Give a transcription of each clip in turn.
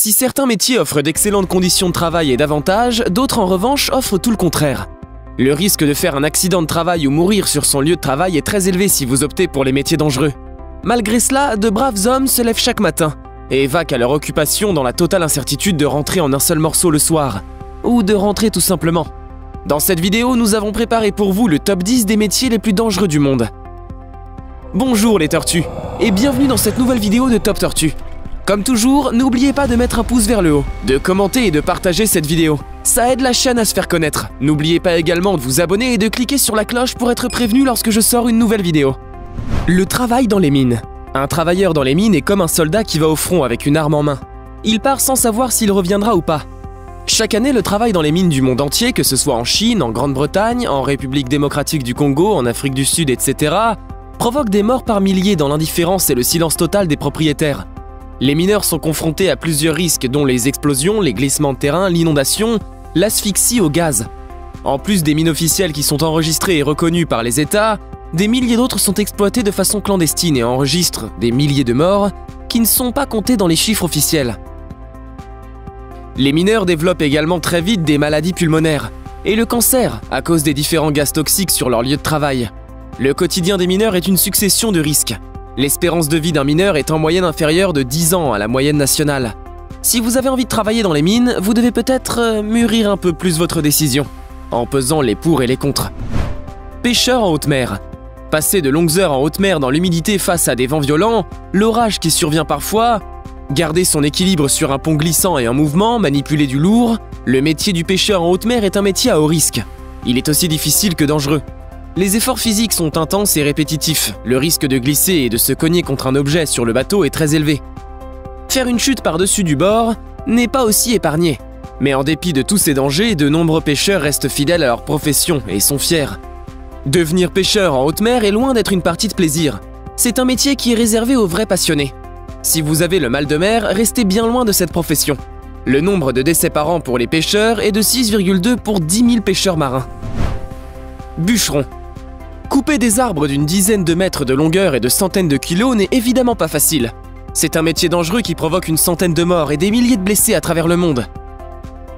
Si certains métiers offrent d'excellentes conditions de travail et d'avantages, d'autres en revanche offrent tout le contraire. Le risque de faire un accident de travail ou mourir sur son lieu de travail est très élevé si vous optez pour les métiers dangereux. Malgré cela, de braves hommes se lèvent chaque matin et vaquent à leur occupation dans la totale incertitude de rentrer en un seul morceau le soir, ou de rentrer tout simplement. Dans cette vidéo, nous avons préparé pour vous le top 10 des métiers les plus dangereux du monde. Bonjour les tortues, et bienvenue dans cette nouvelle vidéo de Top Tortue. Comme toujours, n'oubliez pas de mettre un pouce vers le haut, de commenter et de partager cette vidéo. Ça aide la chaîne à se faire connaître. N'oubliez pas également de vous abonner et de cliquer sur la cloche pour être prévenu lorsque je sors une nouvelle vidéo. Le travail dans les mines. Un travailleur dans les mines est comme un soldat qui va au front avec une arme en main. Il part sans savoir s'il reviendra ou pas. Chaque année, le travail dans les mines du monde entier, que ce soit en Chine, en Grande-Bretagne, en République démocratique du Congo, en Afrique du Sud, etc., provoque des morts par milliers dans l'indifférence et le silence total des propriétaires. Les mineurs sont confrontés à plusieurs risques dont les explosions, les glissements de terrain, l'inondation, l'asphyxie au gaz. En plus des mines officielles qui sont enregistrées et reconnues par les États, des milliers d'autres sont exploitées de façon clandestine et enregistrent des milliers de morts qui ne sont pas comptés dans les chiffres officiels. Les mineurs développent également très vite des maladies pulmonaires et le cancer à cause des différents gaz toxiques sur leur lieu de travail. Le quotidien des mineurs est une succession de risques. L'espérance de vie d'un mineur est en moyenne inférieure de 10 ans à la moyenne nationale. Si vous avez envie de travailler dans les mines, vous devez peut-être mûrir un peu plus votre décision, en pesant les pour et les contre. Pêcheur en haute mer. Passer de longues heures en haute mer dans l'humidité face à des vents violents, l'orage qui survient parfois, garder son équilibre sur un pont glissant et en mouvement, manipuler du lourd, le métier du pêcheur en haute mer est un métier à haut risque. Il est aussi difficile que dangereux. Les efforts physiques sont intenses et répétitifs. Le risque de glisser et de se cogner contre un objet sur le bateau est très élevé. Faire une chute par-dessus du bord n'est pas aussi épargné. Mais en dépit de tous ces dangers, de nombreux pêcheurs restent fidèles à leur profession et sont fiers. Devenir pêcheur en haute mer est loin d'être une partie de plaisir. C'est un métier qui est réservé aux vrais passionnés. Si vous avez le mal de mer, restez bien loin de cette profession. Le nombre de décès par an pour les pêcheurs est de 6,2 pour 10 000 pêcheurs marins. Bûcheron. Couper des arbres d'une dizaine de mètres de longueur et de centaines de kilos n'est évidemment pas facile. C'est un métier dangereux qui provoque une centaine de morts et des milliers de blessés à travers le monde.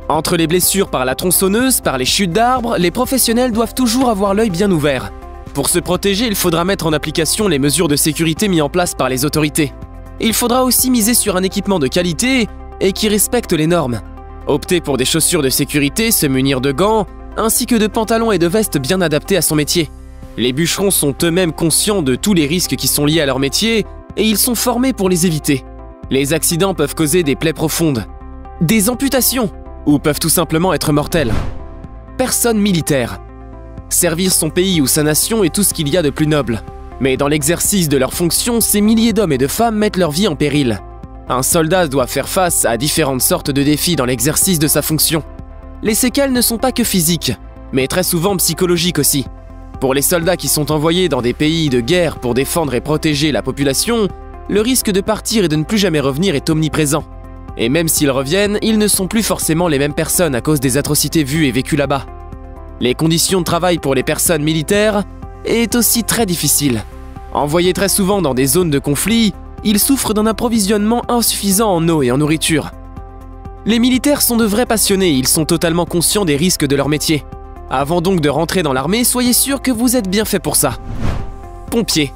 Entre les blessures par la tronçonneuse, par les chutes d'arbres, les professionnels doivent toujours avoir l'œil bien ouvert. Pour se protéger, il faudra mettre en application les mesures de sécurité mises en place par les autorités. Il faudra aussi miser sur un équipement de qualité et qui respecte les normes. Opter pour des chaussures de sécurité, se munir de gants, ainsi que de pantalons et de vestes bien adaptés à son métier. Les bûcherons sont eux-mêmes conscients de tous les risques qui sont liés à leur métier et ils sont formés pour les éviter. Les accidents peuvent causer des plaies profondes, des amputations ou peuvent tout simplement être mortels. Personne militaire. Servir son pays ou sa nation est tout ce qu'il y a de plus noble. Mais dans l'exercice de leurs fonctions, ces milliers d'hommes et de femmes mettent leur vie en péril. Un soldat doit faire face à différentes sortes de défis dans l'exercice de sa fonction. Les séquelles ne sont pas que physiques, mais très souvent psychologiques aussi. Pour les soldats qui sont envoyés dans des pays de guerre pour défendre et protéger la population, le risque de partir et de ne plus jamais revenir est omniprésent. Et même s'ils reviennent, ils ne sont plus forcément les mêmes personnes à cause des atrocités vues et vécues là-bas. Les conditions de travail pour les personnes militaires est aussi très difficile. Envoyés très souvent dans des zones de conflit, ils souffrent d'un approvisionnement insuffisant en eau et en nourriture. Les militaires sont de vrais passionnés, ils sont totalement conscients des risques de leur métier. Avant donc de rentrer dans l'armée, soyez sûr que vous êtes bien fait pour ça. Pompiers.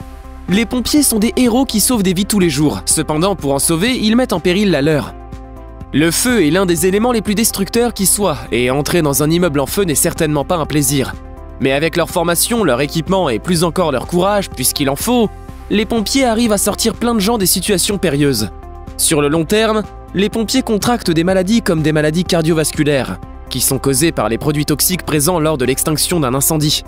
Les pompiers sont des héros qui sauvent des vies tous les jours. Cependant, pour en sauver, ils mettent en péril la leur. Le feu est l'un des éléments les plus destructeurs qui soient, et entrer dans un immeuble en feu n'est certainement pas un plaisir. Mais avec leur formation, leur équipement et plus encore leur courage, puisqu'il en faut, les pompiers arrivent à sortir plein de gens des situations périlleuses. Sur le long terme, les pompiers contractent des maladies comme des maladies cardiovasculaires, qui sont causées par les produits toxiques présents lors de l'extinction d'un incendie.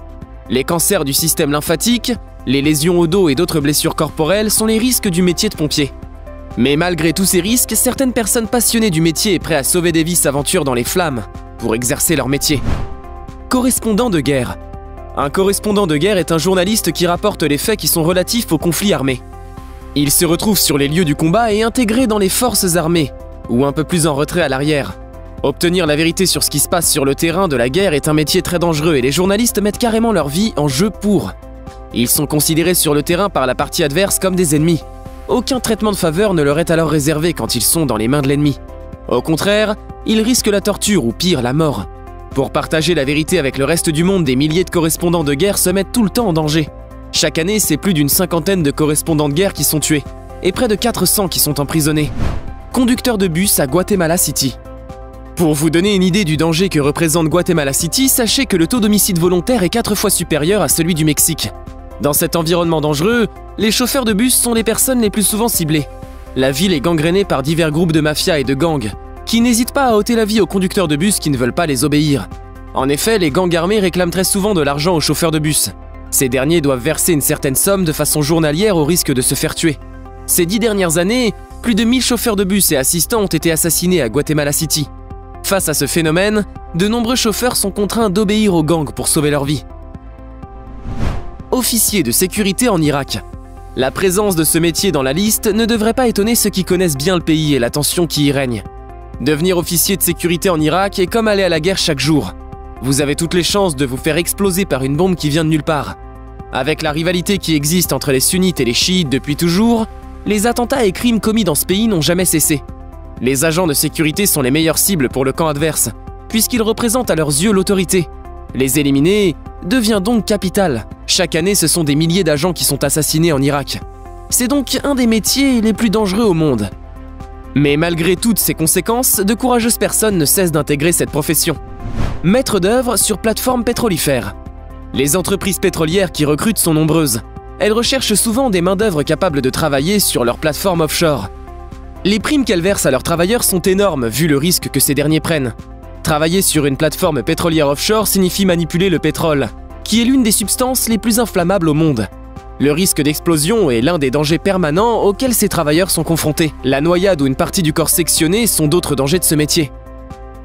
Les cancers du système lymphatique, les lésions au dos et d'autres blessures corporelles sont les risques du métier de pompier. Mais malgré tous ces risques, certaines personnes passionnées du métier et prêtes à sauver des vies s'aventurent dans les flammes pour exercer leur métier. Correspondant de guerre. Un correspondant de guerre est un journaliste qui rapporte les faits qui sont relatifs aux conflits armés. Il se retrouve sur les lieux du combat et intégré dans les forces armées, ou un peu plus en retrait à l'arrière. Obtenir la vérité sur ce qui se passe sur le terrain de la guerre est un métier très dangereux et les journalistes mettent carrément leur vie en jeu pour. Ils sont considérés sur le terrain par la partie adverse comme des ennemis. Aucun traitement de faveur ne leur est alors réservé quand ils sont dans les mains de l'ennemi. Au contraire, ils risquent la torture ou pire, la mort. Pour partager la vérité avec le reste du monde, des milliers de correspondants de guerre se mettent tout le temps en danger. Chaque année, c'est plus d'une cinquantaine de correspondants de guerre qui sont tués, et près de 400 qui sont emprisonnés. Conducteur de bus à Guatemala City. Pour vous donner une idée du danger que représente Guatemala City, sachez que le taux d'homicide volontaire est 4 fois supérieur à celui du Mexique. Dans cet environnement dangereux, les chauffeurs de bus sont les personnes les plus souvent ciblées. La ville est gangrénée par divers groupes de mafia et de gangs, qui n'hésitent pas à ôter la vie aux conducteurs de bus qui ne veulent pas les obéir. En effet, les gangs armés réclament très souvent de l'argent aux chauffeurs de bus. Ces derniers doivent verser une certaine somme de façon journalière au risque de se faire tuer. Ces 10 dernières années, plus de 1000 chauffeurs de bus et assistants ont été assassinés à Guatemala City. Face à ce phénomène, de nombreux chauffeurs sont contraints d'obéir aux gangs pour sauver leur vie. Officier de sécurité en Irak. La présence de ce métier dans la liste ne devrait pas étonner ceux qui connaissent bien le pays et la tension qui y règne. Devenir officier de sécurité en Irak est comme aller à la guerre chaque jour. Vous avez toutes les chances de vous faire exploser par une bombe qui vient de nulle part. Avec la rivalité qui existe entre les sunnites et les chiites depuis toujours, les attentats et crimes commis dans ce pays n'ont jamais cessé. Les agents de sécurité sont les meilleures cibles pour le camp adverse, puisqu'ils représentent à leurs yeux l'autorité. Les éliminer devient donc capital. Chaque année, ce sont des milliers d'agents qui sont assassinés en Irak. C'est donc un des métiers les plus dangereux au monde. Mais malgré toutes ces conséquences, de courageuses personnes ne cessent d'intégrer cette profession. Maître d'œuvre sur plateforme pétrolifère. Les entreprises pétrolières qui recrutent sont nombreuses. Elles recherchent souvent des main-d'œuvre capables de travailler sur leur plateforme offshore. Les primes qu'elles versent à leurs travailleurs sont énormes vu le risque que ces derniers prennent. Travailler sur une plateforme pétrolière offshore signifie manipuler le pétrole, qui est l'une des substances les plus inflammables au monde. Le risque d'explosion est l'un des dangers permanents auxquels ces travailleurs sont confrontés. La noyade ou une partie du corps sectionné sont d'autres dangers de ce métier.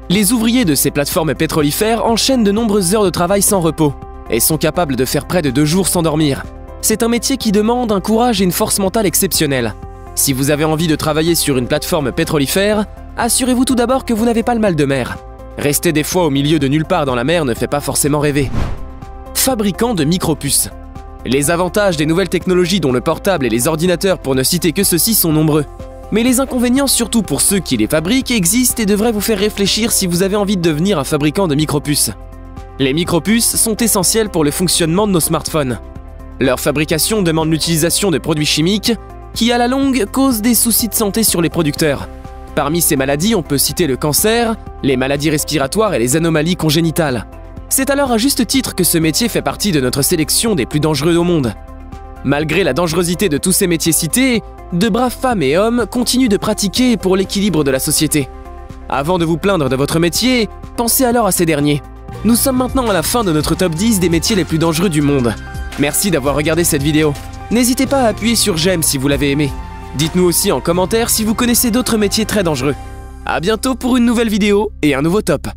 Les ouvriers de ces plateformes pétrolifères enchaînent de nombreuses heures de travail sans repos et sont capables de faire près de 2 jours sans dormir. C'est un métier qui demande un courage et une force mentale exceptionnels. Si vous avez envie de travailler sur une plateforme pétrolifère, assurez-vous tout d'abord que vous n'avez pas le mal de mer. Rester des fois au milieu de nulle part dans la mer ne fait pas forcément rêver. Fabricant de micropuces. Les avantages des nouvelles technologies dont le portable et les ordinateurs pour ne citer que ceux-ci sont nombreux. Mais les inconvénients, surtout pour ceux qui les fabriquent, existent et devraient vous faire réfléchir si vous avez envie de devenir un fabricant de micropuces. Les micropuces sont essentielles pour le fonctionnement de nos smartphones. Leur fabrication demande l'utilisation de produits chimiques qui, à la longue, causent des soucis de santé sur les producteurs. Parmi ces maladies, on peut citer le cancer, les maladies respiratoires et les anomalies congénitales. C'est alors à juste titre que ce métier fait partie de notre sélection des plus dangereux au monde. Malgré la dangerosité de tous ces métiers cités, de braves femmes et hommes continuent de pratiquer pour l'équilibre de la société. Avant de vous plaindre de votre métier, pensez alors à ces derniers. Nous sommes maintenant à la fin de notre top 10 des métiers les plus dangereux du monde. Merci d'avoir regardé cette vidéo. N'hésitez pas à appuyer sur j'aime si vous l'avez aimé. Dites-nous aussi en commentaire si vous connaissez d'autres métiers très dangereux. À bientôt pour une nouvelle vidéo et un nouveau top.